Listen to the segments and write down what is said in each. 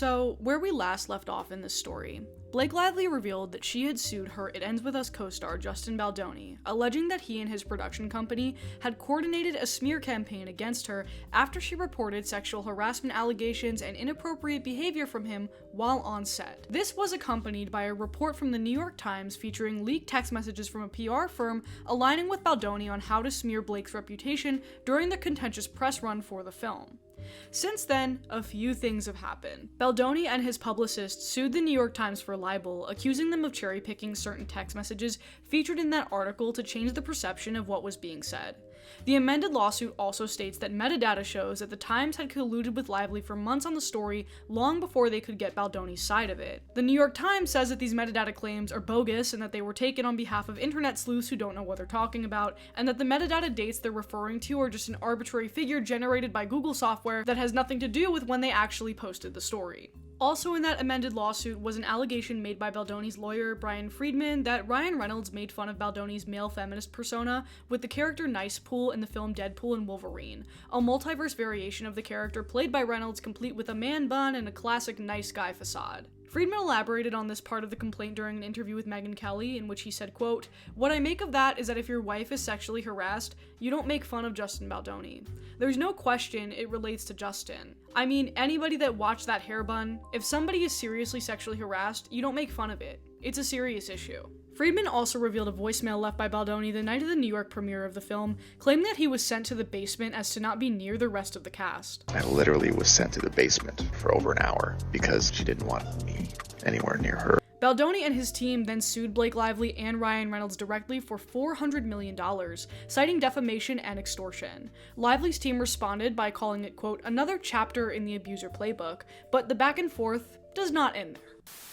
So, where we last left off in this story, Blake Lively revealed that she had sued her It Ends With Us co-star Justin Baldoni, alleging that he and his production company had coordinated a smear campaign against her after she reported sexual harassment allegations and inappropriate behavior from him while on set. This was accompanied by a report from the New York Times featuring leaked text messages from a PR firm aligning with Baldoni on how to smear Blake's reputation during the contentious press run for the film. Since then, a few things have happened. Baldoni and his publicist sued the New York Times for libel, accusing them of cherry-picking certain text messages featured in that article to change the perception of what was being said. The amended lawsuit also states that metadata shows that the Times had colluded with Lively for months on the story long before they could get Baldoni's side of it. The New York Times says that these metadata claims are bogus and that they were taken on behalf of internet sleuths who don't know what they're talking about, and that the metadata dates they're referring to are just an arbitrary figure generated by Google software that has nothing to do with when they actually posted the story. Also in that amended lawsuit was an allegation made by Baldoni's lawyer, Brian Friedman, that Ryan Reynolds made fun of Baldoni's male feminist persona with the character Nice Pool in the film Deadpool and Wolverine, a multiverse variation of the character played by Reynolds complete with a man bun and a classic nice guy facade. Friedman elaborated on this part of the complaint during an interview with Megyn Kelly, in which he said, quote, "What I make of that is that if your wife is sexually harassed, you don't make fun of Justin Baldoni. There's no question it relates to Justin. I mean, anybody that watched that hair bun, if somebody is seriously sexually harassed, you don't make fun of it. It's a serious issue." Friedman also revealed a voicemail left by Baldoni the night of the New York premiere of the film, claiming that he was sent to the basement as to not be near the rest of the cast. I literally was sent to the basement for over an hour because she didn't want me anywhere near her. Baldoni and his team then sued Blake Lively and Ryan Reynolds directly for $400 million, citing defamation and extortion. Lively's team responded by calling it, quote, "another chapter in the abuser playbook," but the back and forth does not end there.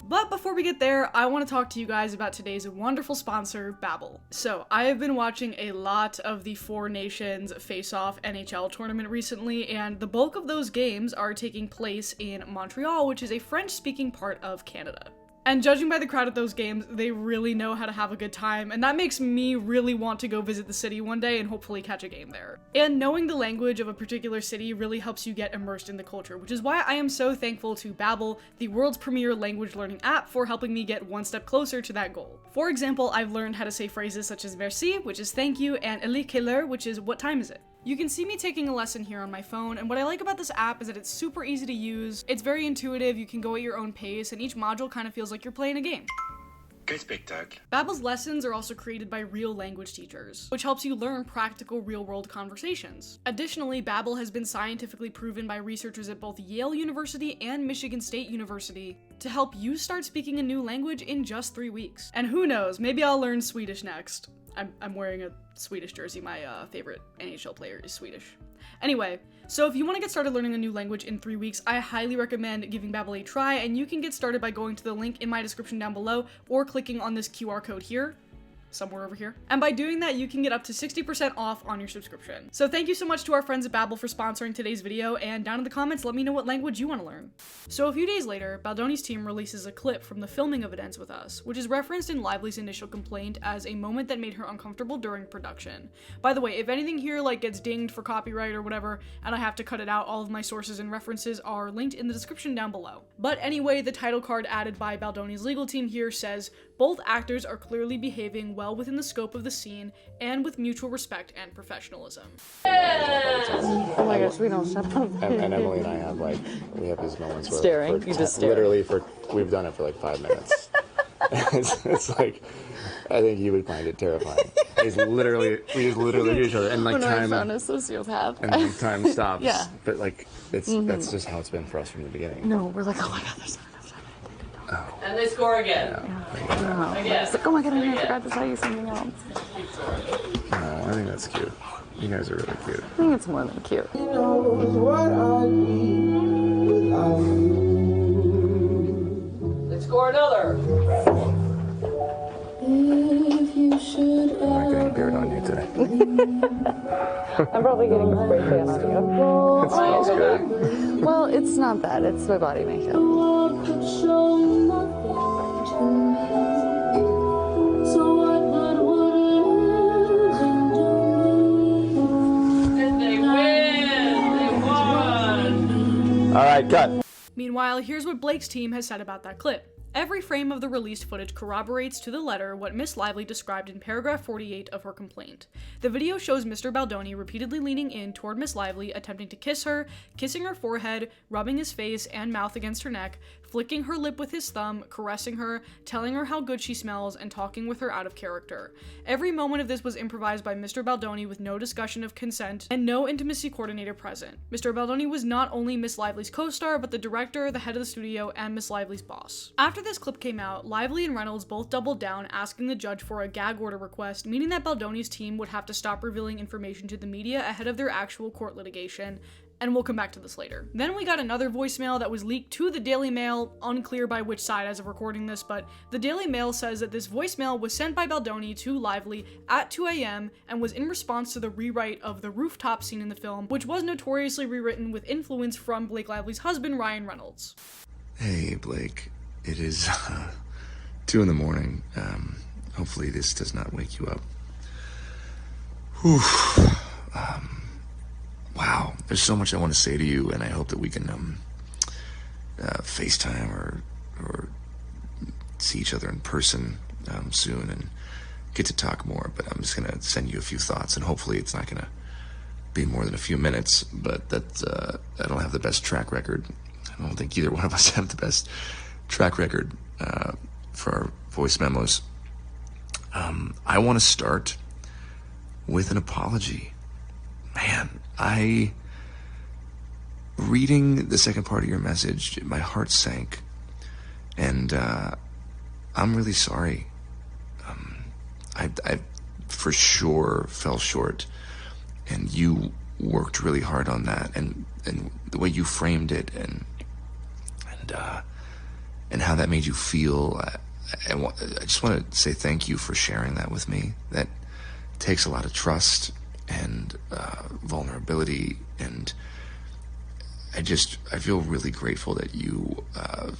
But before we get there, I want to talk to you guys about today's wonderful sponsor, Babbel. So, I have been watching a lot of the Four Nations Face-Off NHL tournament recently, and the bulk of those games are taking place in Montreal, which is a French-speaking part of Canada. And judging by the crowd at those games, they really know how to have a good time, and that makes me really want to go visit the city one day and hopefully catch a game there. And knowing the language of a particular city really helps you get immersed in the culture, which is why I am so thankful to Babbel, the world's premier language learning app, for helping me get one step closer to that goal. For example, I've learned how to say phrases such as merci, which is thank you, and elle est quelle heure, which is what time is it? You can see me taking a lesson here on my phone, and what I like about this app is that it's super easy to use, it's very intuitive, you can go at your own pace, and each module kind of feels like you're playing a game. Good spectacle. Babbel's lessons are also created by real language teachers, which helps you learn practical real-world conversations. Additionally, Babbel has been scientifically proven by researchers at both Yale University and Michigan State University to help you start speaking a new language in just 3 weeks. And who knows, maybe I'll learn Swedish next. I'm wearing a Swedish jersey. My favorite NHL player is Swedish. Anyway, so if you want to get started learning a new language in 3 weeks, I highly recommend giving Babbel a try, and you can get started by going to the link in my description down below or clicking on this QR code here. Somewhere over here. And by doing that, you can get up to 60% off on your subscription. So thank you so much to our friends at Babbel for sponsoring today's video, and down in the comments, let me know what language you want to learn. So a few days later, Baldoni's team releases a clip from the filming of It Ends With Us, which is referenced in Lively's initial complaint as a moment that made her uncomfortable during production. By the way, if anything here gets dinged for copyright or whatever, and I have to cut it out, all of my sources and references are linked in the description down below. But anyway, the title card added by Baldoni's legal team here says, "Both actors are clearly behaving well within the scope of the scene and with mutual respect and professionalism." Oh my gosh, we don't shut up. And Emily and I we have these moments where staring. You just stare. Literally we've done it for 5 minutes. it's like, I think you would find it terrifying. We just literally do each other, and time. I found a sociopath. And time stops. Yeah. But that's just how it's been for us from the beginning. No, we're like, oh my god, there's not enough time. Oh. And they score again. Yeah. Again. It's like, oh my god, I forgot to tell you something else. Oh, I think that's cute. You guys are really cute. I think it's more than cute. Let's score another. I'm not getting beard on you today. I'm probably getting a spray tan on you. It smells good. Well, it's not bad. It's my body makeup. And they win! They won! All right, cut. Meanwhile, here's what Blake's team has said about that clip. Every frame of the released footage corroborates to the letter what Miss Lively described in paragraph 48 of her complaint. The video shows Mr. Baldoni repeatedly leaning in toward Miss Lively, attempting to kiss her, kissing her forehead, rubbing his face and mouth against her neck, flicking her lip with his thumb, caressing her, telling her how good she smells, and talking with her out of character. Every moment of this was improvised by Mr. Baldoni with no discussion of consent and no intimacy coordinator present. Mr. Baldoni was not only Miss Lively's co-star, but the director, the head of the studio, and Miss Lively's boss. After this clip came out, Lively and Reynolds both doubled down, asking the judge for a gag order request, meaning that Baldoni's team would have to stop revealing information to the media ahead of their actual court litigation. And we'll come back to this later. Then we got another voicemail that was leaked to the Daily Mail, unclear by which side as of recording this, but the Daily Mail says that this voicemail was sent by Baldoni to Lively at 2 a.m. and was in response to the rewrite of the rooftop scene in the film, which was notoriously rewritten with influence from Blake Lively's husband, Ryan Reynolds. Hey, Blake. It is 2 in the morning. Hopefully this does not wake you up. Whew. Wow, there's so much I want to say to you, and I hope that we can FaceTime or see each other in person soon and get to talk more. But I'm just gonna send you a few thoughts, and hopefully it's not gonna be more than a few minutes. But I don't have the best track record. I don't think either one of us have the best track record for our voice memos. I want to start with an apology. Man, reading the second part of your message, my heart sank, and I'm really sorry. I for sure fell short, and you worked really hard on that, and the way you framed it, and how that made you feel. I just want to say thank you for sharing that with me. That takes a lot of trust and vulnerability, and I feel really grateful that you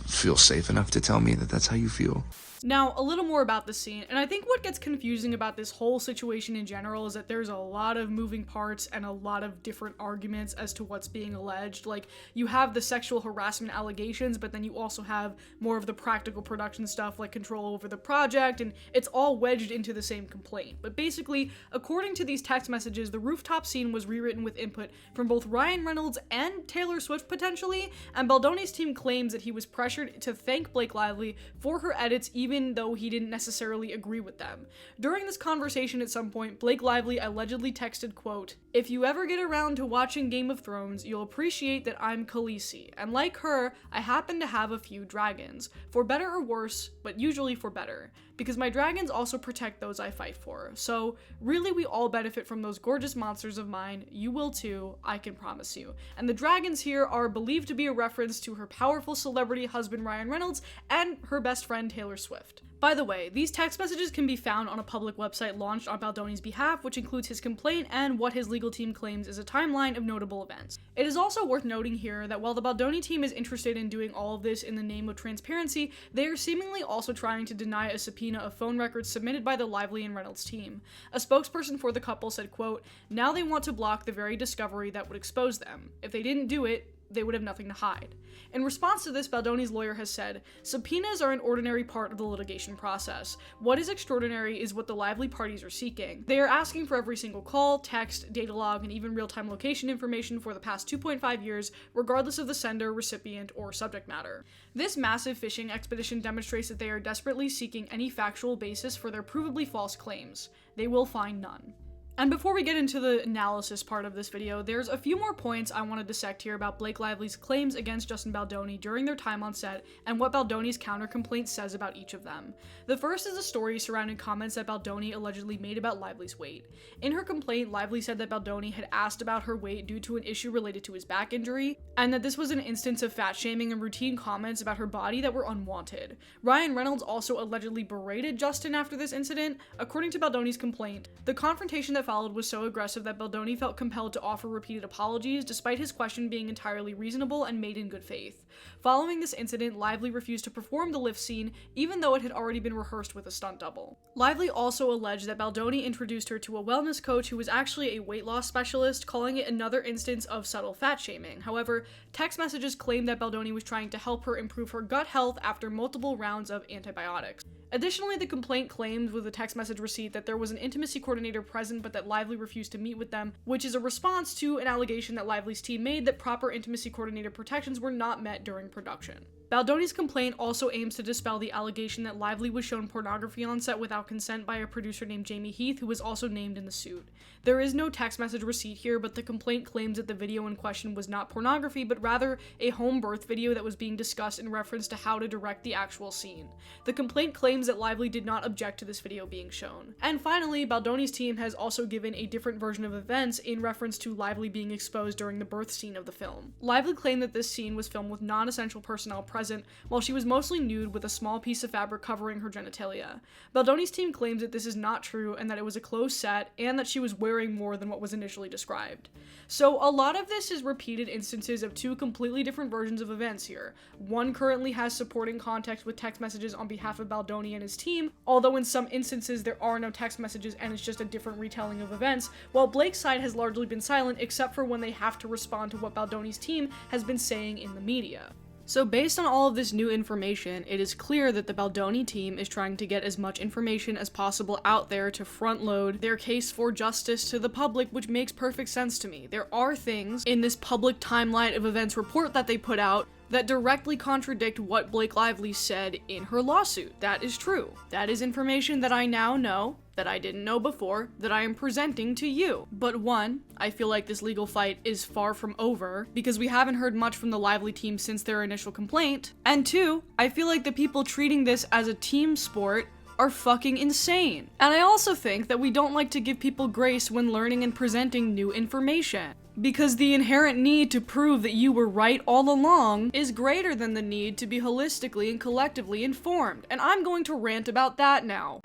feel safe enough to tell me that that's how you feel. Now, a little more about the scene, and I think what gets confusing about this whole situation in general is that there's a lot of moving parts and a lot of different arguments as to what's being alleged. Like, you have the sexual harassment allegations, but then you also have more of the practical production stuff like control over the project, and it's all wedged into the same complaint. But basically, according to these text messages, the rooftop scene was rewritten with input from both Ryan Reynolds and Taylor Swift potentially, and Baldoni's team claims that he was pressured to thank Blake Lively for her edits even though he didn't necessarily agree with them. During this conversation at some point, Blake Lively allegedly texted, quote, "If you ever get around to watching Game of Thrones, you'll appreciate that I'm Khaleesi, and like her, I happen to have a few dragons. For better or worse, but usually for better. Because my dragons also protect those I fight for. So, really we all benefit from those gorgeous monsters of mine. You will too, I can promise you." And the dragons here are believed to be a reference to her powerful celebrity husband Ryan Reynolds and her best friend Taylor Swift. By the way, these text messages can be found on a public website launched on Baldoni's behalf, which includes his complaint and what his legal team claims is a timeline of notable events. It is also worth noting here that while the Baldoni team is interested in doing all of this in the name of transparency, they are seemingly also trying to deny a subpoena of phone records submitted by the Lively and Reynolds team. A spokesperson for the couple said, quote, "Now they want to block the very discovery that would expose them. If they didn't do it, they would have nothing to hide." In response to this, Baldoni's lawyer has said, "Subpoenas are an ordinary part of the litigation process. What is extraordinary is what the Lively parties are seeking. They are asking for every single call, text, data log, and even real-time location information for the past 2.5 years, regardless of the sender, recipient, or subject matter. This massive fishing expedition demonstrates that they are desperately seeking any factual basis for their provably false claims. They will find none." And before we get into the analysis part of this video, there's a few more points I want to dissect here about Blake Lively's claims against Justin Baldoni during their time on set and what Baldoni's counter-complaint says about each of them. The first is a story surrounding comments that Baldoni allegedly made about Lively's weight. In her complaint, Lively said that Baldoni had asked about her weight due to an issue related to his back injury, and that this was an instance of fat shaming and routine comments about her body that were unwanted. Ryan Reynolds also allegedly berated Justin after this incident. According to Baldoni's complaint, the confrontation that that followed was so aggressive that Baldoni felt compelled to offer repeated apologies, despite his question being entirely reasonable and made in good faith. Following this incident, Lively refused to perform the lift scene, even though it had already been rehearsed with a stunt double. Lively also alleged that Baldoni introduced her to a wellness coach who was actually a weight loss specialist, calling it another instance of subtle fat shaming. However, text messages claimed that Baldoni was trying to help her improve her gut health after multiple rounds of antibiotics. Additionally, the complaint claimed with a text message receipt that there was an intimacy coordinator present but that Lively refused to meet with them, which is a response to an allegation that Lively's team made that proper intimacy coordinator protections were not met during production. Baldoni's complaint also aims to dispel the allegation that Lively was shown pornography on set without consent by a producer named Jamie Heath, who was also named in the suit. There is no text message receipt here, but the complaint claims that the video in question was not pornography, but rather a home birth video that was being discussed in reference to how to direct the actual scene. The complaint claims that Lively did not object to this video being shown. And finally, Baldoni's team has also given a different version of events in reference to Lively being exposed during the birth scene of the film. Lively claimed that this scene was filmed with non-essential personnel present, while she was mostly nude with a small piece of fabric covering her genitalia. Baldoni's team claims that this is not true and that it was a closed set, and that she was wearing more than what was initially described. So a lot of this is repeated instances of two completely different versions of events here. One currently has supporting context with text messages on behalf of Baldoni and his team, although in some instances there are no text messages and it's just a different retelling of events, while Blake's side has largely been silent except for when they have to respond to what Baldoni's team has been saying in the media. So based on all of this new information, it is clear that the Baldoni team is trying to get as much information as possible out there to front load their case for justice to the public, which makes perfect sense to me. There are things in this public timeline of events report that they put out that directly contradict what Blake Lively said in her lawsuit. That is true. That is information that I now know, that I didn't know before, that I am presenting to you. But one, I feel like this legal fight is far from over, because we haven't heard much from the Lively team since their initial complaint. And two, I feel like the people treating this as a team sport are fucking insane. And I also think that we don't like to give people grace when learning and presenting new information, because the inherent need to prove that you were right all along is greater than the need to be holistically and collectively informed. And I'm going to rant about that now.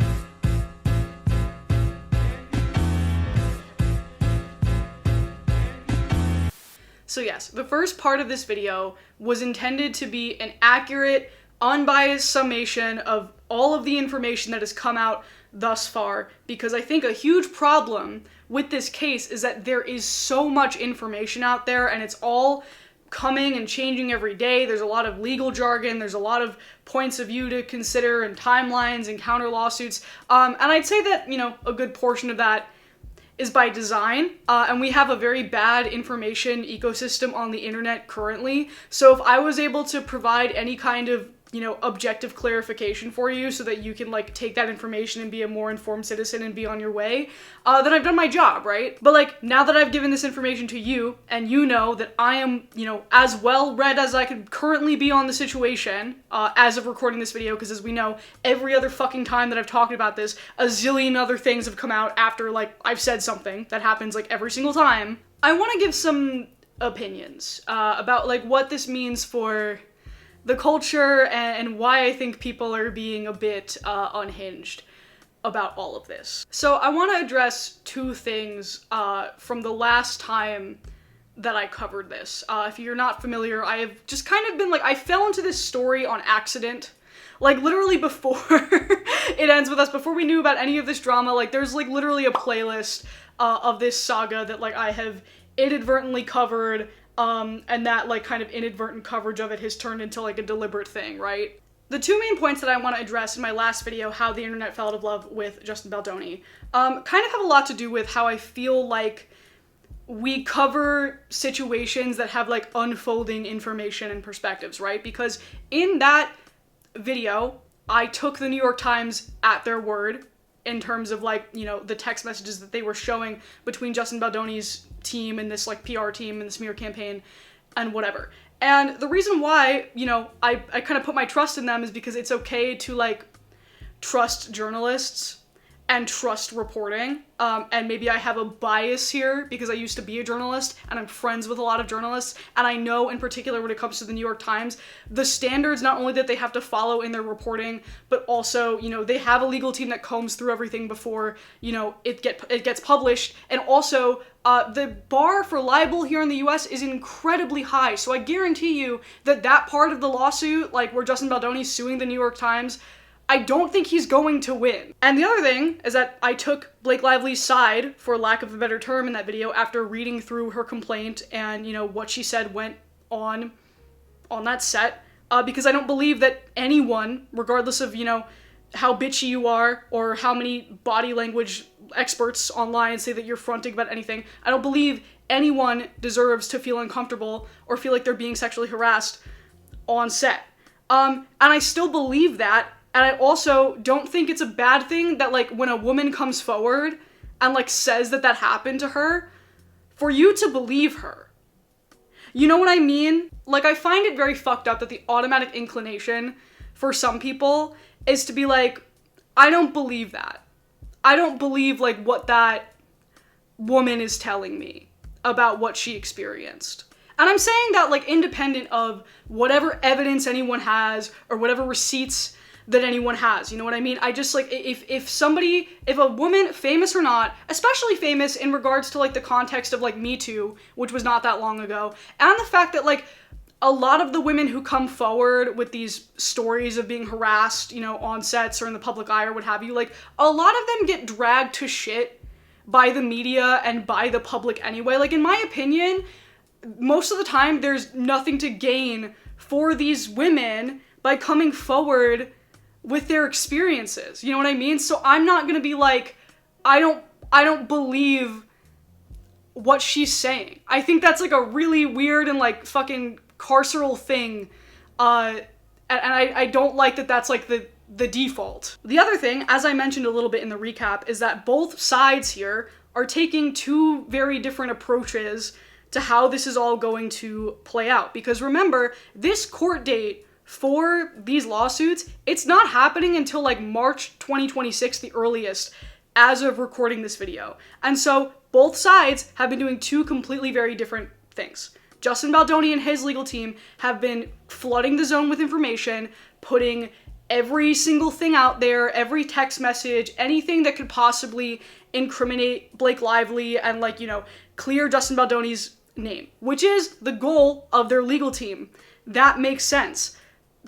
So yes, the first part of this video was intended to be an accurate, unbiased summation of all of the information that has come out thus far, because I think a huge problem with this case is that there is so much information out there and it's all coming and changing every day. There's a lot of legal jargon, there's a lot of points of view to consider and timelines and counter lawsuits, and I'd say that, you know, a good portion of that is by design, and we have a very bad information ecosystem on the internet currently. So if I was able to provide any kind of, you know, objective clarification for you so that you can, like, take that information and be a more informed citizen and be on your way, then I've done my job, right? But, like, now that I've given this information to you, and you know that I am, you know, as well read as I could currently be on the situation, as of recording this video, because as we know, every other fucking time that I've talked about this, a zillion other things have come out after, like, I've said something. That happens, like, every single time. I want to give some opinions, about, like, what this means for the culture and why I think people are being a bit unhinged about all of this. So I want to address two things from the last time that I covered this. If you're not familiar, I have just kind of been like, I fell into this story on accident. Like, literally before it ends with us, before we knew about any of this drama, like, there's, like, literally a playlist of this saga that, like, I have inadvertently covered, and that, like, kind of inadvertent coverage of it has turned into, like, a deliberate thing, right? The two main points that I want to address in my last video, how the internet fell out of love with Justin Baldoni, kind of have a lot to do with how I feel like we cover situations that have, like, unfolding information and perspectives, right? Because in that video, I took the New York Times at their word in terms of, like, you know, the text messages that they were showing between Justin Baldoni's team and this, like, PR team and the smear campaign and whatever. And the reason why, you know, I kind of put my trust in them is because it's okay to, like, trust journalists and trust reporting. And maybe I have a bias here because I used to be a journalist and I'm friends with a lot of journalists. And I know in particular when it comes to the New York Times, the standards not only that they have to follow in their reporting, but also, you know, they have a legal team that combs through everything before, you know, it gets published. And also, the bar for libel here in the US is incredibly high. So I guarantee you that that part of the lawsuit, like where Justin Baldoni is suing the New York Times, I don't think he's going to win. And the other thing is that I took Blake Lively's side, for lack of a better term, in that video after reading through her complaint and, you know, what she said went on that set, because I don't believe that anyone, regardless of, you know, how bitchy you are or how many body language experts online say that you're fronting about anything, I don't believe anyone deserves to feel uncomfortable or feel like they're being sexually harassed on set. And I still believe that. And I also don't think it's a bad thing that, like, when a woman comes forward and, like, says that that happened to her, for you to believe her. You know what I mean? Like, I find it very fucked up that the automatic inclination for some people is to be like, I don't believe that. I don't believe, like, what that woman is telling me about what she experienced. And I'm saying that, like, independent of whatever evidence anyone has or whatever receipts that anyone has, you know what I mean? I just, like, if a woman, famous or not, especially famous in regards to, like, the context of, like, Me Too, which was not that long ago, and the fact that, like, a lot of the women who come forward with these stories of being harassed, you know, on sets or in the public eye or what have you, like, a lot of them get dragged to shit by the media and by the public anyway. Like, in my opinion, most of the time there's nothing to gain for these women by coming forward with their experiences, you know what I mean? So I'm not gonna be like, I don't believe what she's saying. I think that's, like, a really weird and, like, fucking carceral thing, and I don't like that that's, like, the default. The other thing, as I mentioned a little bit in the recap, is that both sides here are taking two very different approaches to how this is all going to play out. Because remember, this court date for these lawsuits, it's not happening until, like, March 2026, the earliest, as of recording this video. And so both sides have been doing two completely very different things. Justin Baldoni and his legal team have been flooding the zone with information, putting every single thing out there, every text message, anything that could possibly incriminate Blake Lively and, like, you know, clear Justin Baldoni's name, which is the goal of their legal team. That makes sense.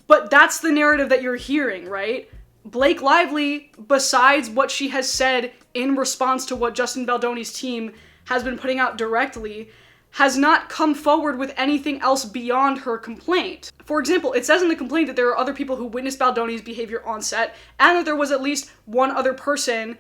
But that's the narrative that you're hearing, right? Blake Lively, besides what she has said in response to what Justin Baldoni's team has been putting out directly, has not come forward with anything else beyond her complaint. For example, it says in the complaint that there are other people who witnessed Baldoni's behavior on set, and that there was at least one other person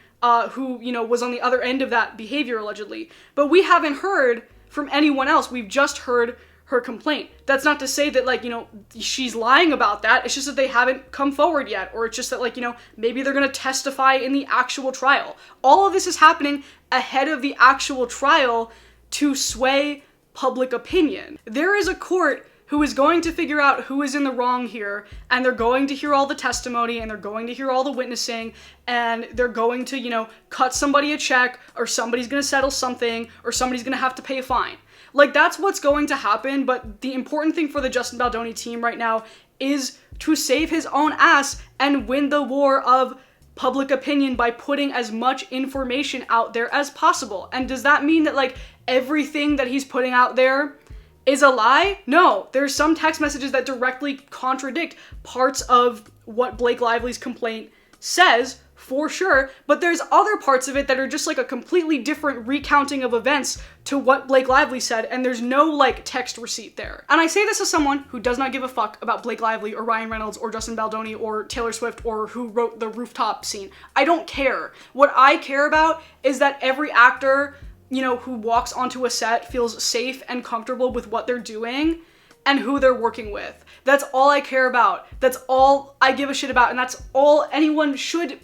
who, you know, was on the other end of that behavior, allegedly. But we haven't heard from anyone else. We've just heard her complaint. That's not to say that, like, you know, she's lying about that. It's just that they haven't come forward yet. Or it's just that, like, you know, maybe they're gonna testify in the actual trial. All of this is happening ahead of the actual trial to sway public opinion. There is a court who is going to figure out who is in the wrong here, and they're going to hear all the testimony, and they're going to hear all the witnessing, and they're going to, you know, cut somebody a check, or somebody's gonna settle something, or somebody's gonna have to pay a fine. Like, that's what's going to happen, but the important thing for the Justin Baldoni team right now is to save his own ass and win the war of public opinion by putting as much information out there as possible. And does that mean that, like, everything that he's putting out there is a lie? No, there's some text messages that directly contradict parts of what Blake Lively's complaint says, for sure, but there's other parts of it that are just, like, a completely different recounting of events to what Blake Lively said, and there's no, like, text receipt there. And I say this as someone who does not give a fuck about Blake Lively or Ryan Reynolds or Justin Baldoni or Taylor Swift or who wrote the rooftop scene. I don't care. What I care about is that every actor, you know, who walks onto a set feels safe and comfortable with what they're doing and who they're working with. That's all I care about. That's all I give a shit about, and that's all anyone should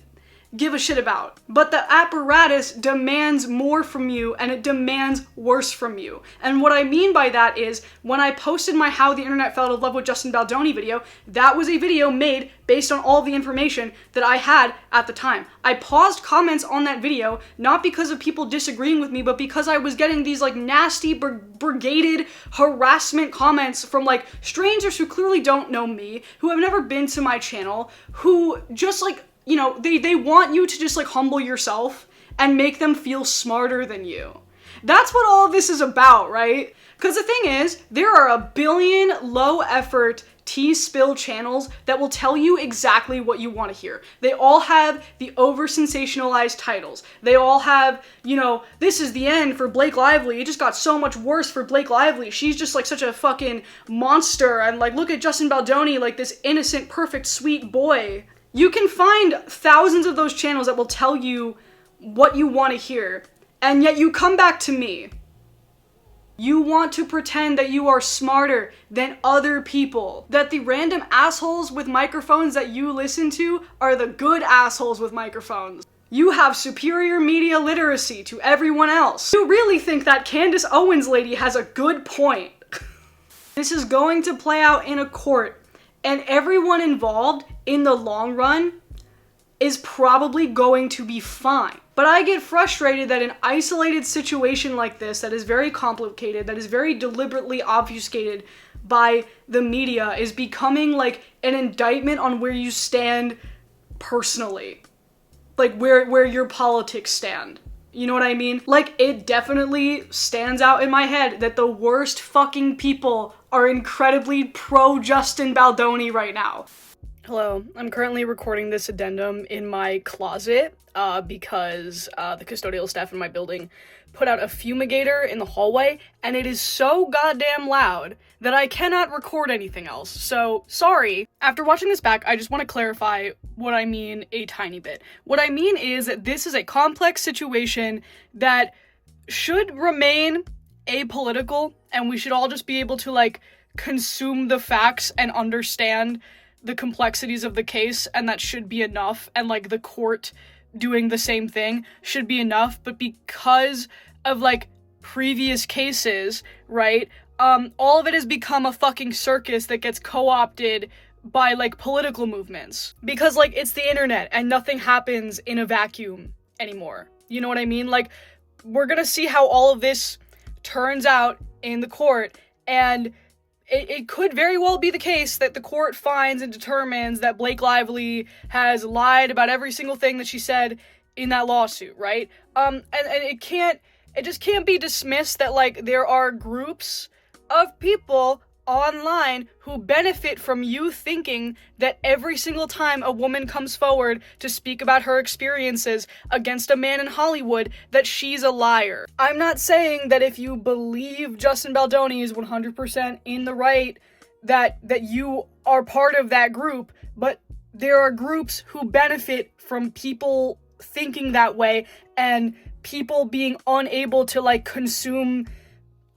give a shit about. But the apparatus demands more from you, and it demands worse from you. And what I mean by that is, when I posted my How the Internet Fell in Love with Justin Baldoni video, that was a video made based on all the information that I had at the time. I paused comments on that video, not because of people disagreeing with me, but because I was getting these like nasty, brigaded harassment comments from like strangers who clearly don't know me, who have never been to my channel, who just like, you know, they want you to just like humble yourself and make them feel smarter than you. That's what all of this is about, right? Because the thing is, there are a billion low-effort tea-spill channels that will tell you exactly what you want to hear. They all have the over-sensationalized titles. They all have, you know, this is the end for Blake Lively. It just got so much worse for Blake Lively. She's just like such a fucking monster. And like, look at Justin Baldoni, like this innocent, perfect, sweet boy. You can find thousands of those channels that will tell you what you want to hear. And yet you come back to me. You want to pretend that you are smarter than other people. That the random assholes with microphones that you listen to are the good assholes with microphones. You have superior media literacy to everyone else. You really think that Candace Owens lady has a good point. This is going to play out in a court, and everyone involved in the long run is probably going to be fine. But I get frustrated that an isolated situation like this, that is very complicated, that is very deliberately obfuscated by the media, is becoming like an indictment on where you stand personally. Like where your politics stand. You know what I mean? Like, it definitely stands out in my head that the worst fucking people are incredibly pro Justin Baldoni right now. Hello, I'm currently recording this addendum in my closet because the custodial staff in my building put out a fumigator in the hallway, and it is so goddamn loud that I cannot record anything else. So, sorry. After watching this back, I just want to clarify what I mean a tiny bit. What I mean is that this is a complex situation that should remain apolitical, and we should all just be able to, like, consume the facts and understand the complexities of the case, and that should be enough, and like the court doing the same thing should be enough. But because of like previous cases, right, all of it has become a fucking circus that gets co-opted by like political movements, because like it's the internet and nothing happens in a vacuum anymore. You know what I mean? Like, we're gonna see how all of this turns out in the court, and it could very well be the case that the court finds and determines that Blake Lively has lied about every single thing that she said in that lawsuit, right? And it just can't be dismissed that, like, there are groups of people online who benefit from you thinking that every single time a woman comes forward to speak about her experiences against a man in Hollywood, that she's a liar. I'm not saying that if you believe Justin Baldoni is 100% in the right, that you are part of that group, but there are groups who benefit from people thinking that way, and people being unable to, like, consume,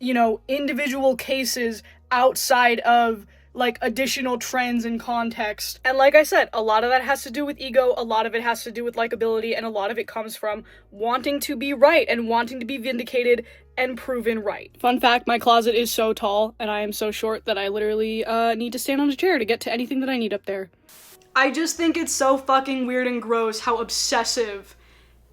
you know, individual cases outside of, like, additional trends and context. And like I said, a lot of that has to do with ego, a lot of it has to do with likability, and a lot of it comes from wanting to be right and wanting to be vindicated and proven right. Fun fact, my closet is so tall and I am so short that I literally need to stand on a chair to get to anything that I need up there. I just think it's so fucking weird and gross how obsessive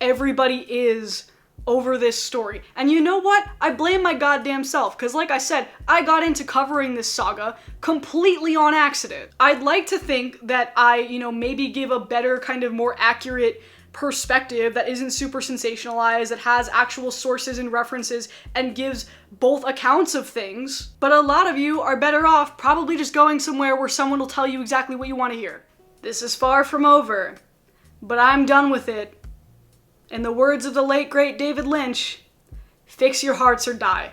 everybody is over this story. And you know what? I blame my goddamn self, because like I said, I got into covering this saga completely on accident. I'd like to think that I, you know, maybe give a better, kind of more accurate perspective that isn't super sensationalized, that has actual sources and references, and gives both accounts of things. But a lot of you are better off probably just going somewhere where someone will tell you exactly what you want to hear. This is far from over, but I'm done with it. In the words of the late, great David Lynch, fix your hearts or die.